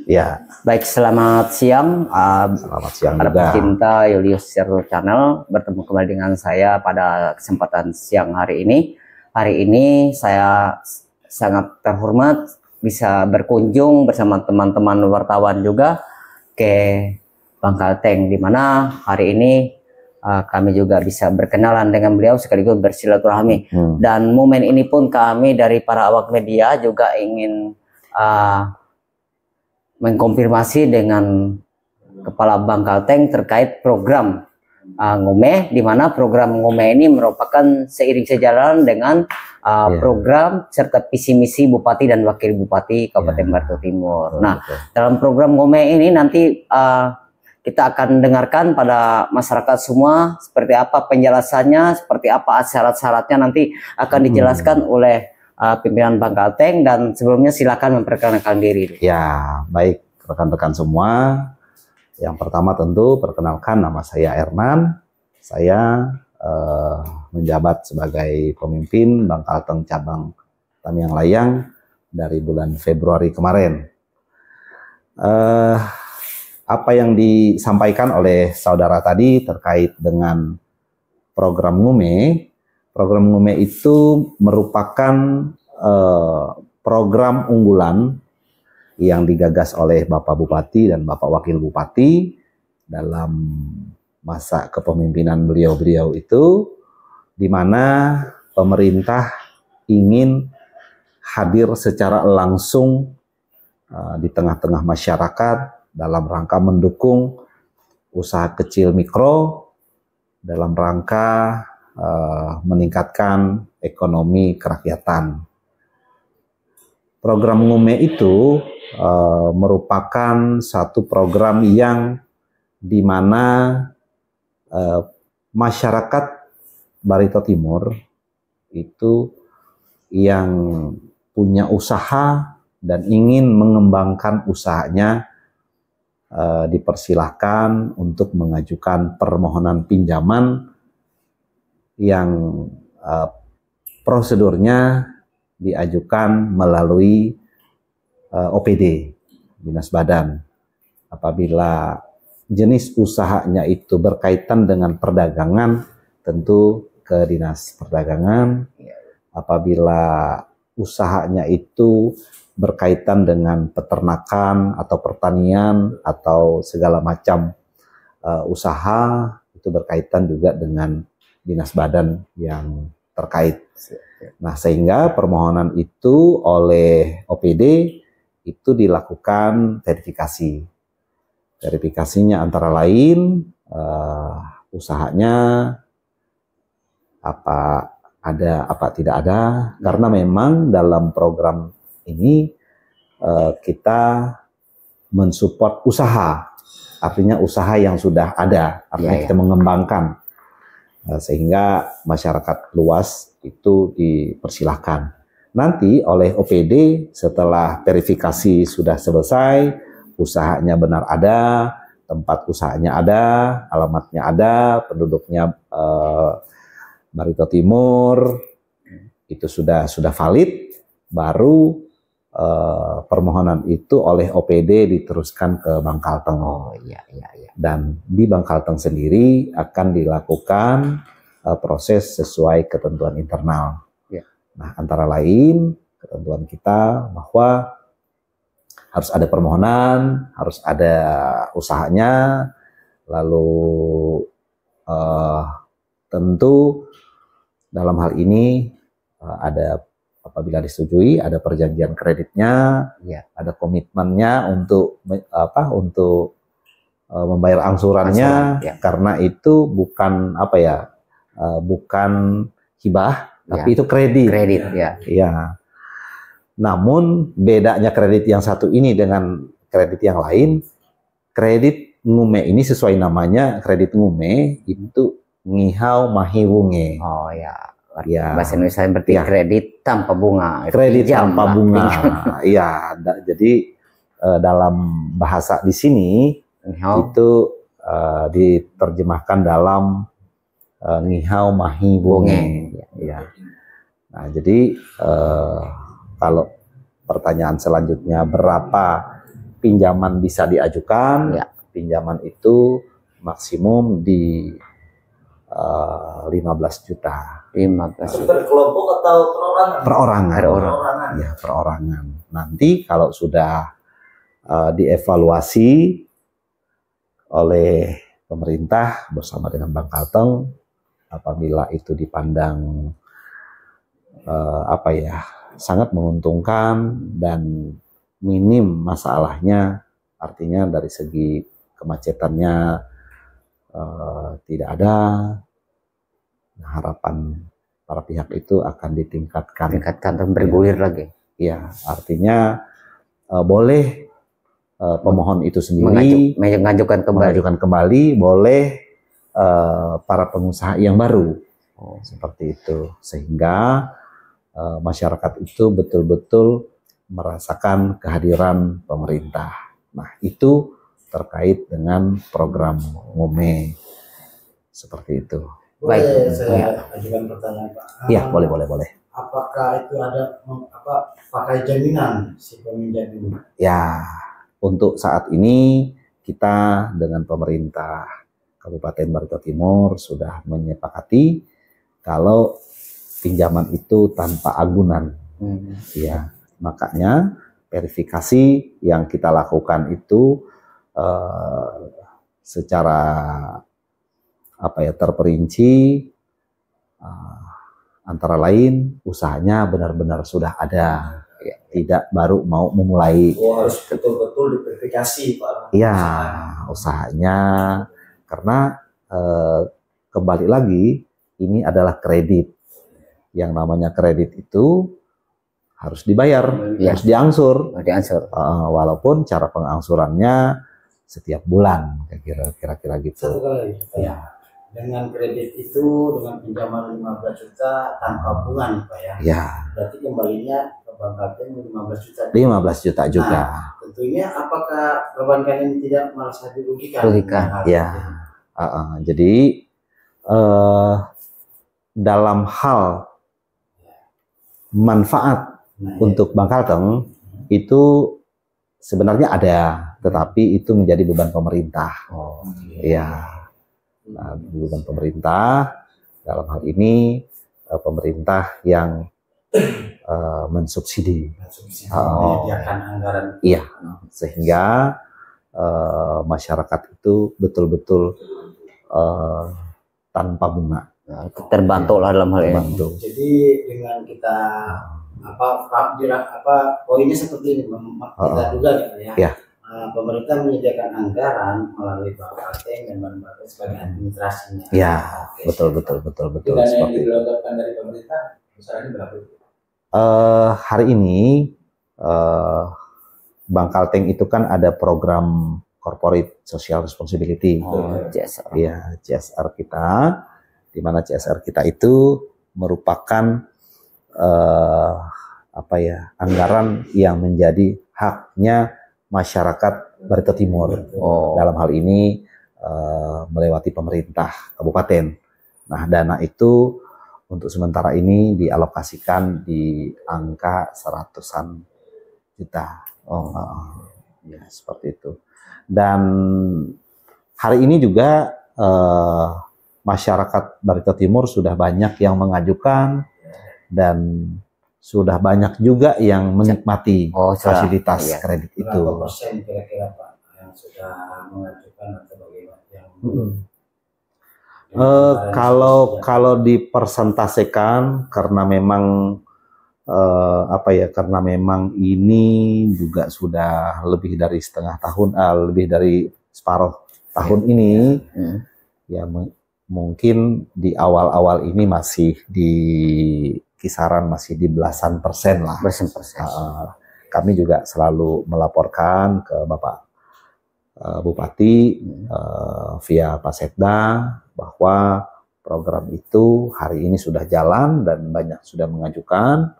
Ya, baik, selamat siang. Selamat siang para juga. pecinta Julius Zero Channel, bertemu kembali dengan saya pada kesempatan siang hari ini. Hari ini saya sangat terhormat bisa berkunjung bersama teman-teman wartawan juga ke Bangkalteng, di mana hari ini kami juga bisa berkenalan dengan beliau sekaligus bersilaturahmi. Dan momen ini pun kami dari para awak media juga ingin mengkonfirmasi dengan Kepala Bangkalteng terkait program Ngome, di mana program Ngome ini merupakan seiring sejalan dengan program serta visi misi Bupati dan Wakil Bupati Kabupaten Barito Timur. Nah, dalam program Ngome ini nanti kita akan dengarkan pada masyarakat semua seperti apa penjelasannya, seperti apa syarat-syaratnya nanti akan dijelaskan oleh pimpinan Bangkalteng. Dan sebelumnya silakan memperkenalkan diri. Ya, baik rekan-rekan semua. Yang pertama tentu perkenalkan, nama saya Ernan. Saya menjabat sebagai pemimpin Bangkalteng Cabang Tamiang Layang dari bulan Februari kemarin. Apa yang disampaikan oleh saudara tadi terkait dengan program Ngome. Program Ngome itu merupakan program unggulan yang digagas oleh Bapak Bupati dan Bapak Wakil Bupati dalam masa kepemimpinan beliau-beliau itu, di mana pemerintah ingin hadir secara langsung di tengah-tengah masyarakat dalam rangka mendukung usaha kecil mikro, dalam rangka meningkatkan ekonomi kerakyatan. Program Ngome itu merupakan satu program yang dimana masyarakat Barito Timur itu yang punya usaha dan ingin mengembangkan usahanya dipersilahkan untuk mengajukan permohonan pinjaman yang prosedurnya diajukan melalui OPD, Dinas Badan. Apabila jenis usahanya itu berkaitan dengan perdagangan, tentu ke Dinas Perdagangan. Apabila usahanya itu berkaitan dengan peternakan atau pertanian atau segala macam usaha, itu berkaitan juga dengan Dinas Badan yang terkait. Nah, sehingga permohonan itu oleh OPD itu dilakukan verifikasi. Verifikasinya antara lain usahanya apa ada, apa tidak ada, karena memang dalam program ini kita mensupport usaha, artinya usaha yang sudah ada, artinya kita mengembangkan, sehingga masyarakat luas itu dipersilahkan. Nanti oleh OPD setelah verifikasi sudah selesai, usahanya benar ada, tempat usahanya ada, alamatnya ada, penduduknya Barito Timur, itu sudah valid, baru permohonan itu oleh OPD diteruskan ke Bangkalteng. Dan di Bangkalteng sendiri akan dilakukan proses sesuai ketentuan internal. Nah, antara lain ketentuan kita bahwa harus ada permohonan, harus ada usahanya, lalu tentu dalam hal ini ada, apabila disetujui, ada perjanjian kreditnya, ada komitmennya untuk membayar angsurannya, karena itu bukan bukan hibah, tapi itu kredit. Namun bedanya kredit yang satu ini dengan kredit yang lain, kredit Ngome ini sesuai namanya, kredit Ngome itu ngihau mahiwunge. Bahasa Indonesia berarti kredit tanpa bunga. Kredit tanpa bunga. Iya, jadi dalam bahasa di sini itu diterjemahkan dalam ngihau mahiwunge. Nah, jadi kalau pertanyaan selanjutnya, berapa pinjaman bisa diajukan? Ya. Pinjaman itu maksimum di 15 juta. 15 juta. Berkelompok atau perorangan? Perorangan. Perorangan. Ya, perorangan. Nanti kalau sudah dievaluasi oleh pemerintah bersama dengan Bank Kalteng, apabila itu dipandang sangat menguntungkan dan minim masalahnya, artinya dari segi kemacetannya tidak ada, harapan para pihak itu akan ditingkatkan Dan bergulir lagi. ya, artinya boleh pemohon itu sendiri mengajukan kembali, boleh para pengusaha yang baru, seperti itu, sehingga masyarakat itu betul-betul merasakan kehadiran pemerintah. Nah, itu terkait dengan program Ngome, seperti itu. Boleh Baik. saya ajukan pertanyaan, Pak? Iya, boleh. Apakah itu ada pakai jaminan si peminjam ini? Ya, untuk saat ini kita dengan pemerintah Kabupaten Barito Timur sudah menyepakati kalau pinjaman itu tanpa agunan. Ya, makanya verifikasi yang kita lakukan itu secara terperinci, antara lain usahanya benar-benar sudah ada, tidak baru mau memulai. Harus betul-betul diverifikasi, Pak. Iya, usahanya, karena kembali lagi ini adalah kredit. Yang namanya kredit itu harus dibayar, harus diangsur. Walaupun cara pengangsurannya setiap bulan, kira-kira gitu. Satu kali. Ya. Dengan kredit itu, dengan pinjaman 15 juta tanpa bunga, Pak ya. Ya. Berarti kembalinya ke Bank Kalteng 15 juta. 15 juta juga. Nah, tentunya apakah perbankan ini tidak merasa dirugikan? Ya. Jadi dalam hal manfaat untuk Bank Kalteng itu sebenarnya ada, tetapi itu menjadi beban pemerintah. Ya. Nah, beban pemerintah dalam hal ini pemerintah yang mensubsidi, menyediakan anggaran. Iya, sehingga masyarakat itu betul-betul tanpa bunga. Terbantu lah dalam hal ini. Jadi dengan kita poinnya seperti ini, kita duga gitu ya. Ya. Pemerintah menyediakan anggaran melalui Bank Kalteng dan Bank Kalteng sebagai administrasinya. Ya, betul. Dan yang digelontorkan dari pemerintah besarannya berapa? Hari ini Bank Kalteng itu kan ada program Corporate Social Responsibility. CSR. Ya, CSR kita, di mana CSR kita itu merupakan anggaran yang menjadi haknya masyarakat Barito Timur. Dalam hal ini melewati pemerintah kabupaten. Nah, dana itu untuk sementara ini dialokasikan di angka 100-an juta. Ya, seperti itu. Dan hari ini juga masyarakat Barito Timur sudah banyak yang mengajukan dan sudah banyak juga yang menikmati fasilitas kredit itu. Berapa persen kira-kira Pak yang sudah mengajukan atau bagaimana? Kalau dipersentasekan, karena memang karena memang ini juga sudah lebih dari setengah tahun, lebih dari separuh tahun ini, ya mungkin di awal-awal ini masih di kisaran masih di belasan persen lah. Kami juga selalu melaporkan ke Bapak Bupati via Pak Sekda bahwa program itu hari ini sudah jalan dan banyak sudah mengajukan,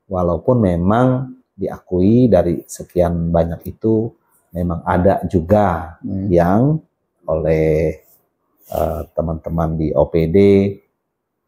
walaupun memang diakui dari sekian banyak itu memang ada juga yang oleh teman-teman di OPD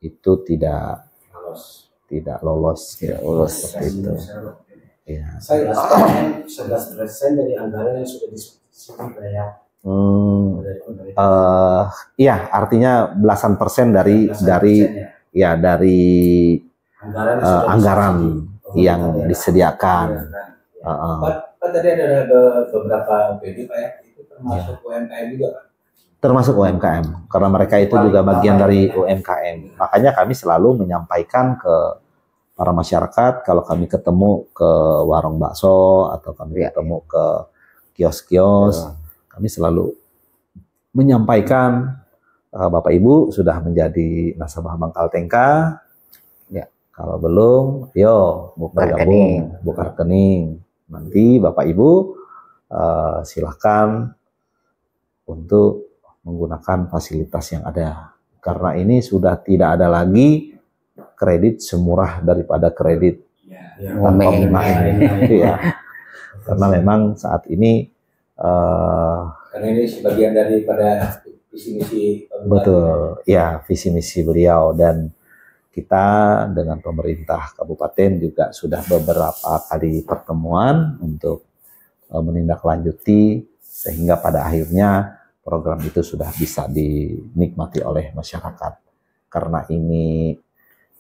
itu tidak lolos seperti itu. Ya. Saya 11% dari anggaran yang sudah disebut ya. Dari pemerintah. Iya, artinya belasan persen dari ya. Dari anggaran yang ya. disediakan. Pak tadi ada beberapa OPD Pak ya, itu termasuk UMKM juga Pak? Termasuk UMKM, karena mereka itu juga bagian dari UMKM. Makanya kami selalu menyampaikan ke para masyarakat kalau kami ketemu ke warung bakso atau kami ketemu ke kios-kios, kami selalu menyampaikan Bapak Ibu sudah menjadi nasabah Bank Kaltengka. Ya. Kalau belum, yo bergabung, buka rekening. Nanti Bapak Ibu silakan untuk menggunakan fasilitas yang ada. Karena ini sudah tidak ada lagi kredit semurah daripada kredit tanpa bunga ini. Ya. Karena memang saat ini karena ini sebagian daripada visi misi. Betul, ya visi misi beliau, dan kita dengan pemerintah kabupaten juga sudah beberapa kali pertemuan untuk menindaklanjuti sehingga pada akhirnya program itu sudah bisa dinikmati oleh masyarakat. Karena ini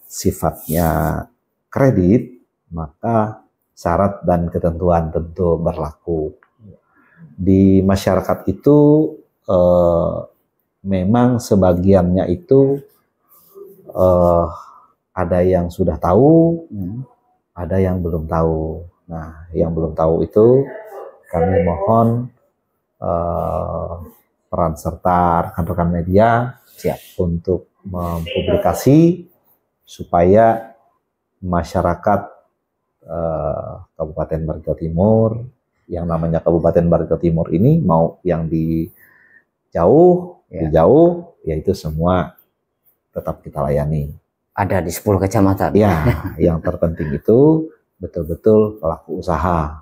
sifatnya kredit, maka syarat dan ketentuan tentu berlaku. Di masyarakat itu memang sebagiannya itu ada yang sudah tahu, ada yang belum tahu. Nah, yang belum tahu itu kami mohon peran serta rekan-rekan media untuk mempublikasi supaya masyarakat Kabupaten Barito Timur, yang namanya Kabupaten Barito Timur ini, mau yang di jauh, yaitu semua tetap kita layani. Ada di 10 kecamatan. Ya, yang terpenting itu betul-betul pelaku usaha.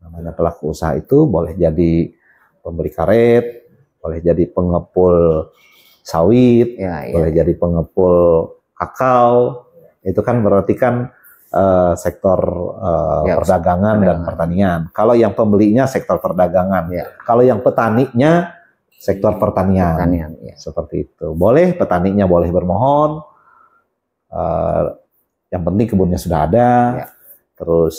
Namanya pelaku usaha itu boleh jadi pembeli karet, boleh jadi pengepul sawit, boleh jadi pengepul kakao. Itu kan berarti kan sektor perdagangan dan pertanian. Kalau yang pembelinya sektor perdagangan, kalau yang petaninya sektor pertanian. Seperti itu. Boleh petaninya boleh bermohon. Yang penting kebunnya sudah ada. Terus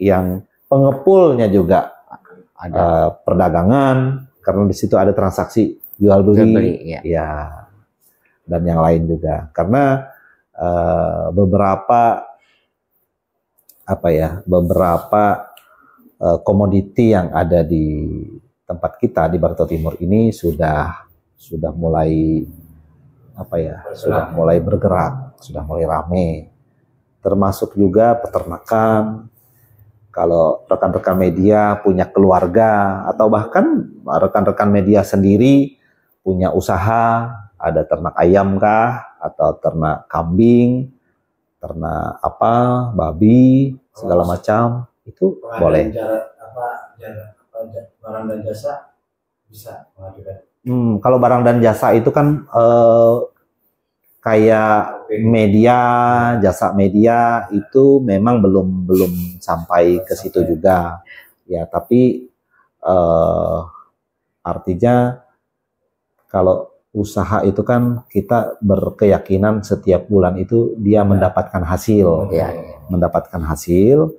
yang pengepulnya juga ada perdagangan, karena di situ ada transaksi jual beli, dan yang lain juga. Karena beberapa komoditi yang ada di tempat kita di Barito Timur ini sudah mulai sudah mulai bergerak, sudah mulai rame. Termasuk juga peternakan. Kalau rekan-rekan media punya keluarga atau bahkan rekan-rekan media sendiri punya usaha, ada ternak ayam kah atau ternak kambing, ternak babi, segala macam, itu boleh. Barang dan jasa bisa mengajukan. Kalau barang dan jasa itu kan kayak media, jasa media itu memang belum sampai ke situ juga. Ya, tapi artinya kalau usaha itu kan kita berkeyakinan setiap bulan itu dia mendapatkan hasil, mendapatkan hasil,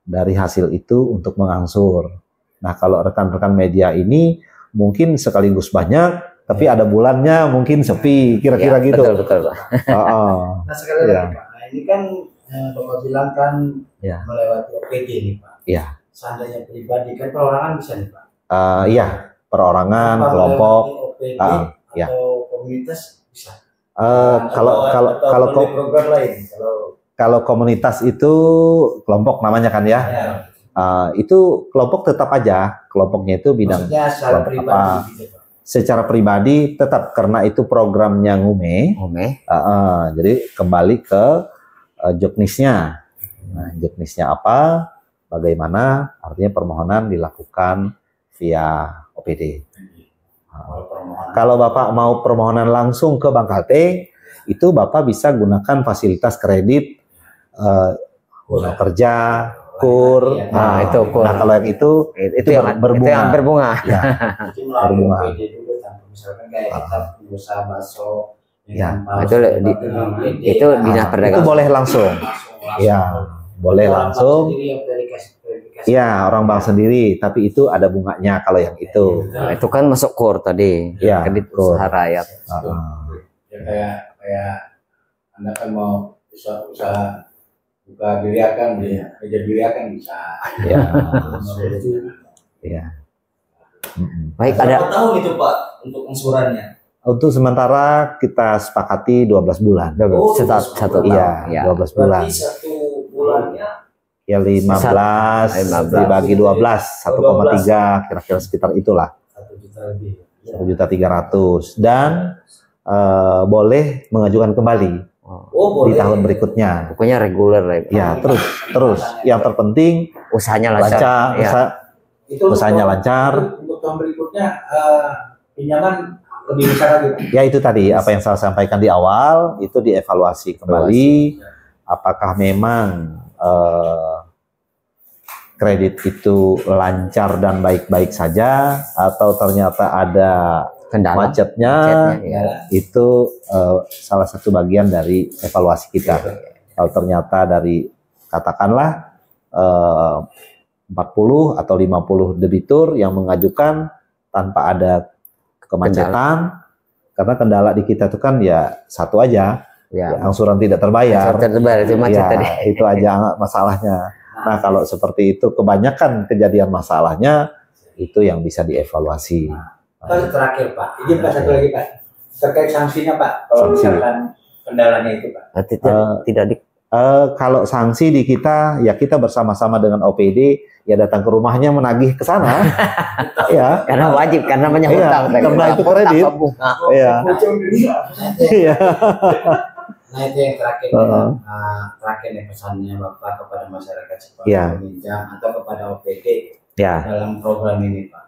dari hasil itu untuk mengangsur. Nah, kalau rekan-rekan media ini mungkin sekaligus banyak, tapi ada bulannya mungkin sepi, kira-kira gitu. Betul. Nah, sekali lagi Pak, ini kan Bapak bilang kan melewati OPD nih Pak. Iya. Seandainya pribadi kan perorangan bisa nih Pak. Iya, perorangan, kelompok, atau komunitas bisa. Kalau program lain, kalau komunitas itu kelompok namanya kan ya. Itu kelompok tetap aja, kelompoknya itu bidang secara pribadi gitu, Pak. Secara pribadi tetap, karena itu programnya Ngume. Jadi kembali ke juknisnya. Nah, juknisnya apa? Bagaimana? Artinya permohonan dilakukan via OPD. Kalau Bapak mau permohonan langsung ke Bank Kalteng, itu Bapak bisa gunakan fasilitas kredit bunga kerja, kur. Nah, itu kur. Nah, kalau yang itu berbunga. Itu yang berbunga. Ya, berbunga. Misalkan kayak kita usaha bakso. Ya, itu dinas perdagangan. Itu boleh langsung. Ya, boleh langsung. Iya, orang bank sendiri, tapi itu ada bunganya kalau yang itu. Nah, itu kan masuk kur tadi. Ya, kredit usaha rakyat. Ya, kayak Anda kan mau usaha buka biliakan, meja biliakan bisa. Iya. Iya. Baik, ada berapa tahun itu Pak untuk angsurannya? Untuk sementara kita sepakati 12 bulan. satu tahun. Iya, 12 bulan. Berarti satu bulannya Ya 15 dibagi 12, 1,3 kira-kira sekitar itulah. 1 juta lebih. 1.300.000 dan boleh mengajukan kembali di tahun berikutnya. pokoknya reguler Ya, terus yang terpenting usahanya lancar. Usahanya lancar. Untuk tahun berikutnya pinjaman lebih besar lagi Pak. Ya itu tadi apa yang saya sampaikan di awal, itu dievaluasi kembali apakah memang kredit itu lancar dan baik-baik saja atau ternyata ada kendala macetnya. Itu salah satu bagian dari evaluasi kita. Kalau ternyata dari katakanlah 40 atau 50 debitur yang mengajukan tanpa ada kemacetan, karena kendala di kita itu kan ya satu aja, angsuran tidak terbayar. Itu macet tadi. Itu aja masalahnya. Nah, kalau seperti itu kebanyakan kejadian masalahnya itu yang bisa dievaluasi. Pak, terakhir Pak, izin Pak satu lagi Pak, terkait sanksinya Pak, kalau misalkan kendalanya itu Pak. Kalau sanksi di kita, ya kita bersama-sama dengan OPD ya datang ke rumahnya menagih ke sana. Ya, karena wajib, karena banyak hutang. Karena itu kredit. Iya. Iya. Nah itu yang terakhir, terakhir nih pesannya Bapak kepada masyarakat sebagai peminjam atau kepada OPD dalam program ini Pak.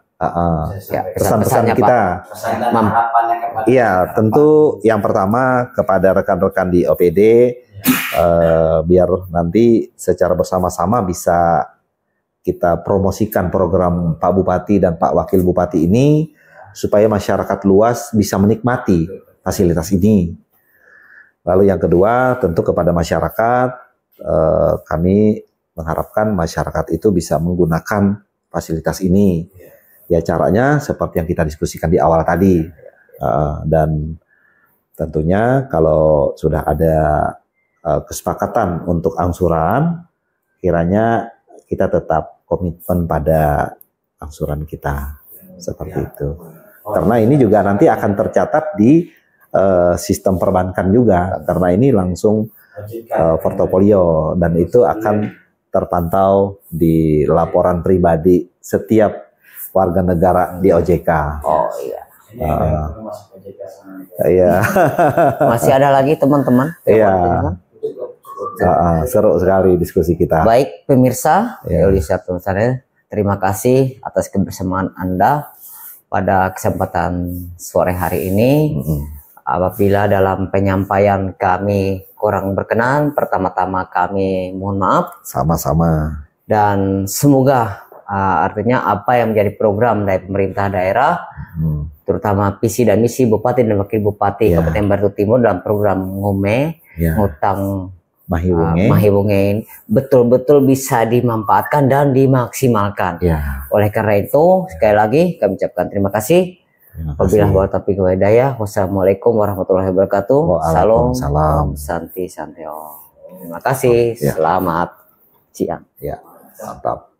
Pesan-pesan kita. Pesan dan harapannya kepada. Iya, tentu yang pertama kepada rekan-rekan di OPD, biar nanti secara bersama-sama bisa kita promosikan program Pak Bupati dan Pak Wakil Bupati ini supaya masyarakat luas bisa menikmati fasilitas ini. Lalu yang kedua tentu kepada masyarakat, kami mengharapkan masyarakat itu bisa menggunakan fasilitas ini. Ya caranya seperti yang kita diskusikan di awal tadi. Dan tentunya kalau sudah ada kesepakatan untuk angsuran, kiranya kita tetap komitmen pada angsuran kita. Seperti itu. Karena ini juga nanti akan tercatat di sistem perbankan juga, karena ini langsung portofolio dan itu akan terpantau di laporan pribadi setiap warga negara di OJK. Oh iya. Iya. Masih ada lagi teman-teman? Iya. Seru sekali diskusi kita. Baik pemirsa, terima kasih atas kebersamaan Anda pada kesempatan sore hari ini. Apabila dalam penyampaian kami kurang berkenan, pertama-tama kami mohon maaf. Sama-sama. Dan semoga artinya apa yang menjadi program dari pemerintah daerah, terutama visi dan misi Bupati dan Wakil Bupati Kabupaten Batu Timur dalam program Ngome, ngutang Mahiwunge, betul-betul bisa dimanfaatkan dan dimaksimalkan. Oleh karena itu, sekali lagi kami ucapkan terima kasih. Wabillahi taufiq wal hidayah. Wassalamualaikum warahmatullahi wabarakatuh. Salam santi santeo. Terima kasih. Selamat siang. Ya, mantap.